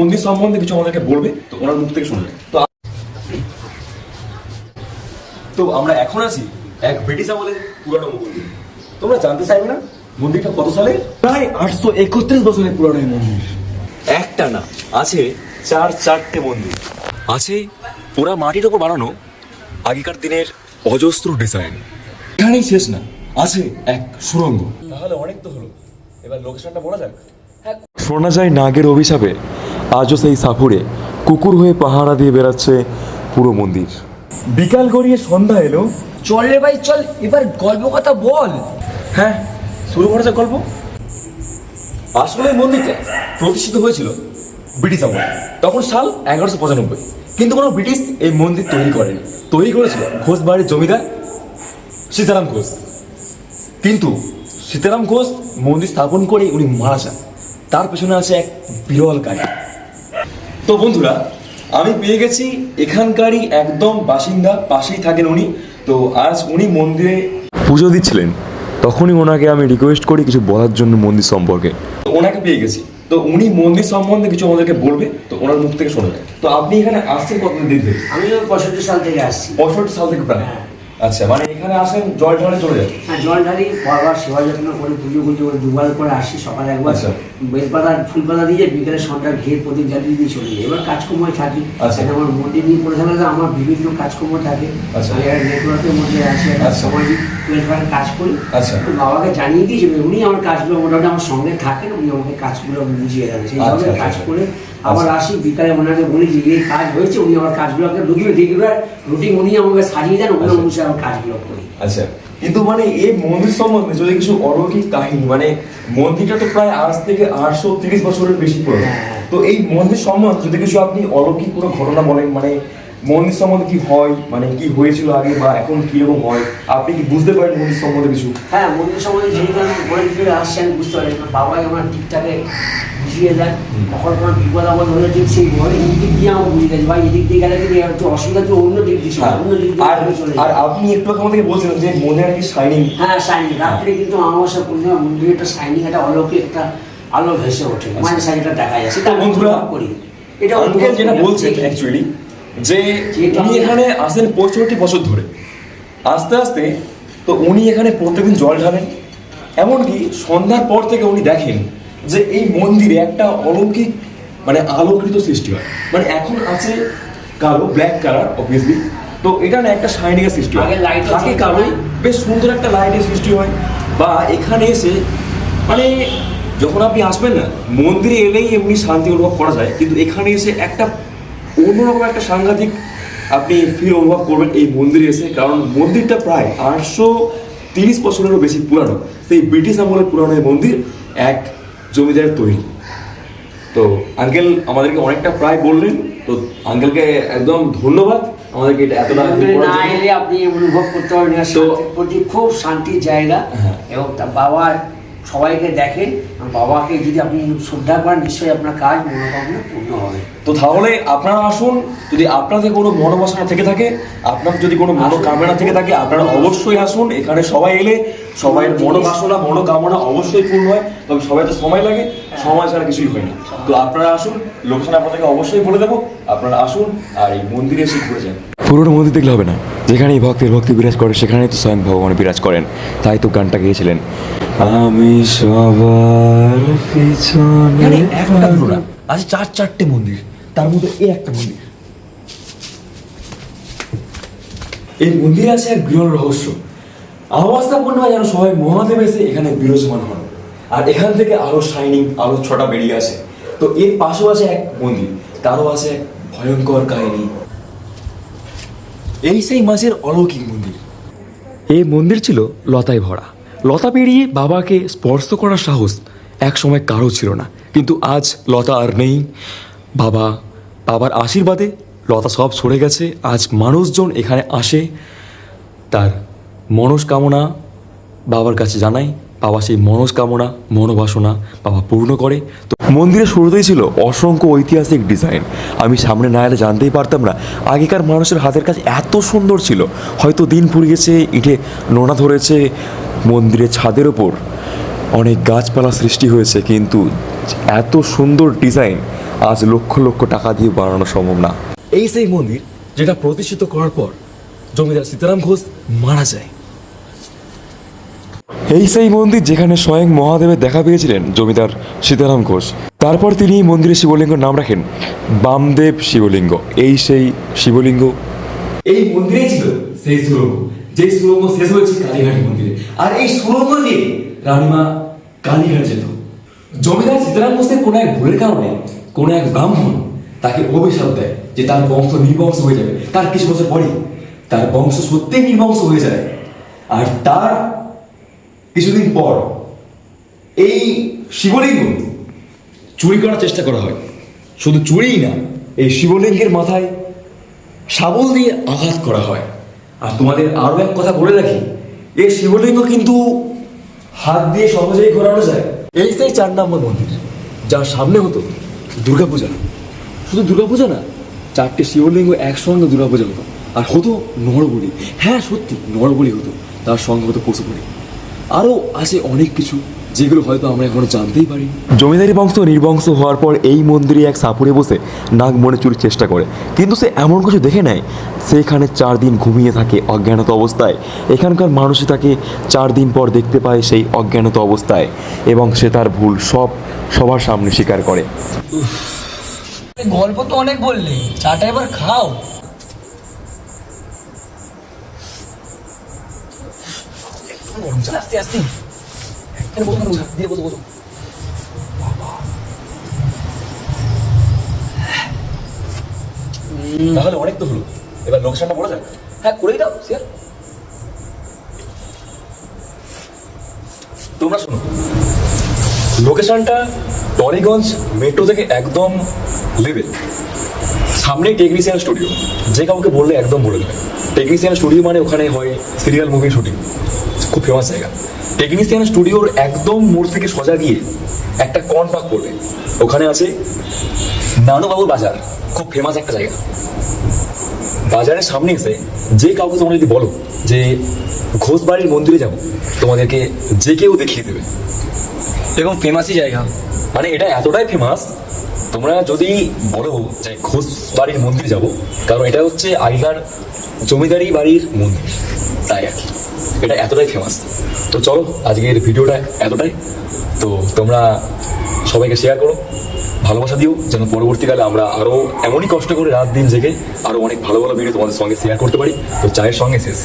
মন্দির সম্বন্ধে কিছু আমাদেরকে বলবে, তো ওনার মুখ থেকে শুনবে। তো আমরা এখন আছি এক ব্রিটিশ আমলের পুরানো মন্দির। তোমরা জানতে চাইবে না মন্দিরটা কত সালে? প্রায় 831 বছরের পুরানো এই মন্দির। একটা না, আছে চারটে মন্দির। আছে পুরা মাটির ওপর বানানো আগেকার দিনের অজস্র ডিজাইন। এখানেই শেষ না, আছে এক সুড়ঙ্গ। তাহলে অনেক তো হলো, এবার লোকেশনটা বলা যাক। শোনা যায় নাগের অভিশাপে আজও সেই সাপুরে কুকুর হয়ে পাহারা দিয়ে বেড়াচ্ছে পুরো মন্দির। বিকাল গড়িয়ে সন্ধ্যা এলো। চল রে ভাই চল, এবার গল্প কথা বল। হ্যাঁ, শুরু করা যাক গল্প। আসলে এই মন্দিরটা প্রতিষ্ঠিত হয়েছিল ব্রিটিশ আমলে, তখন সাল 1195। কিন্তু কোনো ব্রিটিশ এই মন্দির তৈরি করেনি, তৈরি করেছিল ঘোষ বাড়ির জমিদার সীতারাম ঘোষ। কিন্তু সীতারাম ঘোষ মন্দির স্থাপন করে উনি মারা যান। তার পেছনে আছে এক বিরল কাহিনী। তো বন্ধুরা, আমি পেয়ে গেছি এখানকারই একদম বাসিন্দা, পাশেই থাকেন উনি। তো আজ উনি মন্দিরে পুজো দিচ্ছিলেন, তখনই ওনাকে আমি রিকোয়েস্ট করি কিছু বলার জন্য মন্দির সম্পর্কে। ওনাকে পেয়ে গেছি, তো উনি মন্দির সম্বন্ধে কিছু আমাদেরকে বলবে, তো ওনার মুখ থেকে শোনা যায়। তো আপনি এখানে আসছেন কতদিন থেকে? আমি 65 সাল থেকে আসছি। 65 সাল থেকে প্রায়? আচ্ছা, মানে এখানে আসেন জল ঢালে চলে যায়? হ্যাঁ, জল ঢালি, বারবার সেবা যত্ন করে পুজো পুজো করে দুবার করে আসি। সকালে একবার বেলপাতা ফুলপাতা দিয়ে, বিকেলে সন্ধ্যার ঘিয়ে প্রদীপ জ্বালিয়ে দিয়ে চলে যাই। এবার কাজকর্ম থাকি। আমার মন্দির নিয়ে পড়ে থাকলে আমার বিভিন্ন কাজকর্ম থাকে। আমি একটা নেটওয়ার্কের মধ্যে আছি, একটা সামাজিক ওয়েলফেয়ারের কাজ করি। বাবাকে জানিয়ে দিয়েছি, উনি আমার কাজগুলো মোটামুটি আমার সঙ্গে থাকেন, উনি আমাকে কাজগুলো বুঝিয়ে দেন। সেইভাবে কাজ করে আবার আসি, বিকালে ওনাকে বলি যে এই কাজ হয়েছে, উনি আমার কাজগুলোকে রেগুলার রুটিন উনি আমাকে সাজিয়ে দেন, ওনার অনুসারে আমার কাজগুলো করি। আচ্ছা, কিন্তু মানে এই মন্দির সম্বন্ধে যদি কিছু অলৌকিক কাহিনী, মানে মন্দিরটা তো প্রায় আজ থেকে 830 বছরের বেশি পুরনো। তো এই মন্দির সম্বন্ধে যদি কিছু আপনি অলৌকিক কোনো ঘটনা বলেন, মানে মন্দির সম্বন্ধে কি হয়, মানে কি হয়েছিল আগে বা এখন কিরকম হয়, আপনি কি বুঝতে পারেন মন্দির সম্বন্ধে কিছু? হ্যাঁ, মন্দির সম্বন্ধে যেহেতু আমি ঘুরে ফিরে আসছি, আমি বুঝতে পারি বাবাই আমার ঠিকঠাকে বুঝিয়ে দেন। কখন কোনো বিপদ আপদ হলে ঠিক সেই ঘরে এদিক দিয়ে আমার বুঝিয়ে দেয়, ভাই এদিক দিয়ে গেলে কিন্তু একটু অসুবিধা, তুই অন্য দিক দিয়ে অন্য দিক দিয়ে চলে। আর আপনি একটু আমাদেরকে বলছিলেন যে মন্দিরে কি শাইনিং? হ্যাঁ, শাইনিং। রাত্রে কিন্তু আমাবস্যা পূর্ণিমা মন্দিরে একটা শাইনিং, একটা অলৌকিক একটা আলো ভেসে ওঠে, মাঝে সাইডটা দেখা যায়। সেটা বন্ধুরা করি, এটা আঙ্কেল যেটা বলছেন অ্যাকচুয়ালি, যে উনি এখানে আসেন 65 বছর ধরে। আস্তে আস্তে তো উনি এখানে প্রত্যেকদিন জল ঢালেন। এমনকি সন্ধ্যার পর থেকে উনি দেখেন যে এই মন্দিরে একটা অলৌকিক মানে আলোকৃত সৃষ্টি হয়। মানে এখন আছে কালো, ব্ল্যাক কালার অবভিয়াসলি, তো এটা না একটা শাইনিংয়ের সৃষ্টি হয়। থাকে কালো, বেশ সুন্দর একটা লাইটের সৃষ্টি হয়। বা এখানে এসে মানে যখন আপনি আসবেন না, মন্দিরে এলেই এমনি শান্তি অনুভব করা যায়, কিন্তু এখানে এসে একটা অন্যরকম একটা সাংঘাতিক আপনি ফিল অনুভব করবেন এই মন্দিরে এসে। কারণ মন্দিরটা প্রায় 830 বছরেরও বেশি পুরানো। সেই ব্রিটিশ আমলের পুরানো এই মন্দির এক জমিদারের তৈরি। তো আঙ্কেল আমাদেরকে অনেকটা প্রায় বললেন, তো আঙ্কেলকে একদম ধন্যবাদ আমাদেরকে এটা এতটা না এলে আপনি অনুভব করতে পারবেন। প্রতি খুব শান্তির জায়গা, এবং বাবা সবাইকে দেখেন। বাবাকে যদি আপনি শ্রদ্ধা করেন, নিশ্চয়ই আপনার কাজ মনোকামনা পূর্ণ হবে। তো তাহলে আপনারা আসুন, যদি আপনাদের কোনো মনোবাসনা থেকে থাকে, আপনার যদি কোনো মনোকামনা থেকে থাকে, আপনারা অবশ্যই আসুন। এখানে সবাই এলে সবাইয়ের মনোবাসনা মনোকামনা অবশ্যই পূর্ণ হয়। তবে সবাই তো সময় লাগে, সময় ছাড়া কিছুই হয় না। তো আপনারা আসুন, লোকেশন আপনাদেরকে অবশ্যই বলে দেবো, আপনারা আসুন আর এই মন্দিরে এসে ঘুরে যান। পুরোনো মন্দির দেখলে হবে না, যেখানে ভক্তের ভক্তি বিরাজ করে সেখানেই তো স্বয়ং ভগবান বিরাজ করেন। তাই তো গানটা গেয়েছিলেন, আমি সবার পিছনে। আজ চারটে মন্দির, তার মধ্যে এই একটা মন্দির। এই মন্দিরে আছে এক বিরল রহস্য। অমাবস্যা পূর্ণিমা যেন সবাই মহাদেব এসে এখানে বিরাজমান হন, আর এখান থেকে আলো শাইনিং, আলো ছটা বেরিয়ে আসে। তো এর পাশেও আছে এক মন্দির, তারও আছে এক ভয়ঙ্কর কাহিনী। এই সেই মাঝের অলৌকিক মন্দির। এই মন্দির ছিল লতায় ভরা। লতা পেরিয়ে বাবাকে স্পর্শ করার সাহস এক সময় কারো ছিল না, কিন্তু আজ লতা আর নেই। বাবার আশীর্বাদে লতা সব সরে গেছে। আজ মানুষজন এখানে আসে, তার মনস্কামনা বাবার কাছে জানায়। বাবা সেই মনস্কামনা মনোবাসনা বাবা পূর্ণ করে। তো মন্দিরের শুরুতেই ছিল অসংখ্য ঐতিহাসিক ডিজাইন। আমি সামনে না এলে জানতেই পারতাম না আগেকার মানুষের হাতের কাজ এত সুন্দর ছিল। হয়তো দিন ফুরিয়েছে, ইটে নোনা ধরেছে, মন্দিরের ছাদের ওপর অনেক গাছপালা সৃষ্টি হয়েছে, কিন্তু এত সুন্দর ডিজাইন আজ লক্ষ লক্ষ টাকা দিয়ে বানানো সম্ভব না। এই সেই মন্দির যেটা প্রতিষ্ঠিত করার পর জমিদার সীতারাম ঘোষ মারা যায়। এই সেই মন্দির যেখানে স্বয়ং মহাদেবের দেখা পেয়েছিলেন জমিদার সীতারাম ঘোষ। তারপর তিনি এই মন্দিরের শিবলিঙ্গর নাম রাখেন বামদেব শিবলিঙ্গ। এই সেই শিবলিঙ্গ, এই মন্দিরেই ছিল সেই সুরঙ্গ, যে সুরঙ্গ শেষ হয়েছে কালীঘাট মন্দিরে। আর এই সুরঙ্গ দিয়ে রানীমা কালীঘাট যেত। জমিদার সীতারাম ঘোষের কোনো এক ভুলের কারণে কোনো এক ব্রাহ্মণ তাকে অভিশাপ দেয় যে তার বংশ নির্বংশ হয়ে যাবে। তার কিছু বছর পরে তার বংশ সত্যিই নির্বংশ হয়ে যায়। আর তার কিছুদিন পর এই শিবলিঙ্গ চুরি করার চেষ্টা করা হয়। শুধু চুরিই না, এই শিবলিঙ্গের মাথায় শাবল দিয়ে আঘাত করা হয়। আর তোমাদের আরো এক কথা বলে রাখি, এই শিবলিঙ্গ কিন্তু হাত দিয়ে সহজেই ঘোরানো যায়। এই সেই 4 নম্বর মন্দির যার সামনে হতো দুর্গাপূজা। শুধু দুর্গাপূজা না, 4টে শিবলিঙ্গ একসঙ্গে দুর্গাপূজা হতো। আর হতো নরবলি। হ্যাঁ সত্যি নরবলি হতো, তার সঙ্গে হতো পশুবলি। আরও আছে অনেক কিছু যেগুলো হয়তো আমরা এখনো জানতেই পারি। জমিদারি বংশ নির্বংশ হওয়ার পর এই মন্দিরে এক সাপুড়ে বসে নাগ মনে চুরির চেষ্টা করে, কিন্তু সে এমন কিছু দেখে নেয়। সেখানে 4 দিন ঘুমিয়ে থাকে অজ্ঞানত অবস্থায়। এখানকার মানুষই তাকে 4 দিন পর দেখতে পায় সেই অজ্ঞানত অবস্থায়, এবং সে তার ভুল সবার সামনে স্বীকার করে। গল্প তো অনেক বললে, চাটা এবার খাও। আস্তে আস্তে বসো। তাহলে অনেক তো হলো, এবার লোকেশনটা বলা যাক। হ্যাঁ করেই দাও শেয়ার। তোমরা শোনো, লোকেশনটা টলিগঞ্জ মেট্রো থেকে একদম লেভেল সামনেই টেকনিশিয়ান স্টুডিও। যে কাউকে বললে একদম বলে দেবে। টেকনিশিয়ান স্টুডিও মানে ওখানে হয় সিরিয়াল মুভির শুটিং, খুব ফেমাস জায়গা। টেকনিশিয়ান স্টুডিওর একদম মোড় থেকে সোজা গিয়ে একটা কর্নপার্ক পড়বে, ওখানে আছে নানুবাবুর বাজার, খুব ফেমাস একটা জায়গা। বাজারের সামনে এসে যে কাউকে তোমরা যদি বলো যে ঘোষবাড়ির মন্দিরে যাবো, তোমাদেরকে যে কেউ দেখিয়ে দেবে। এরকম ফেমাসই জায়গা, মানে এটা এতটাই ফেমাস, তোমরা যদি বলো যে ঘোষ বাড়ির মন্দিরে যাবো, কারণ এটা হচ্ছে আগেকার জমিদারি বাড়ির মন্দির, তাই আর কি এটা এতটাই ফেমাস। তো চলো আজকের ভিডিওটা এতটাই। তো তোমরা সবাইকে শেয়ার করো, ভালোবাসা দিও, যেন পরবর্তীকালে আমরা আরও এমনই কষ্ট করে রাত দিন জেগে আরও অনেক ভালো ভালো ভিডিও তোমাদের সঙ্গে শেয়ার করতে পারি। তো চায়ের সঙ্গে শেষ।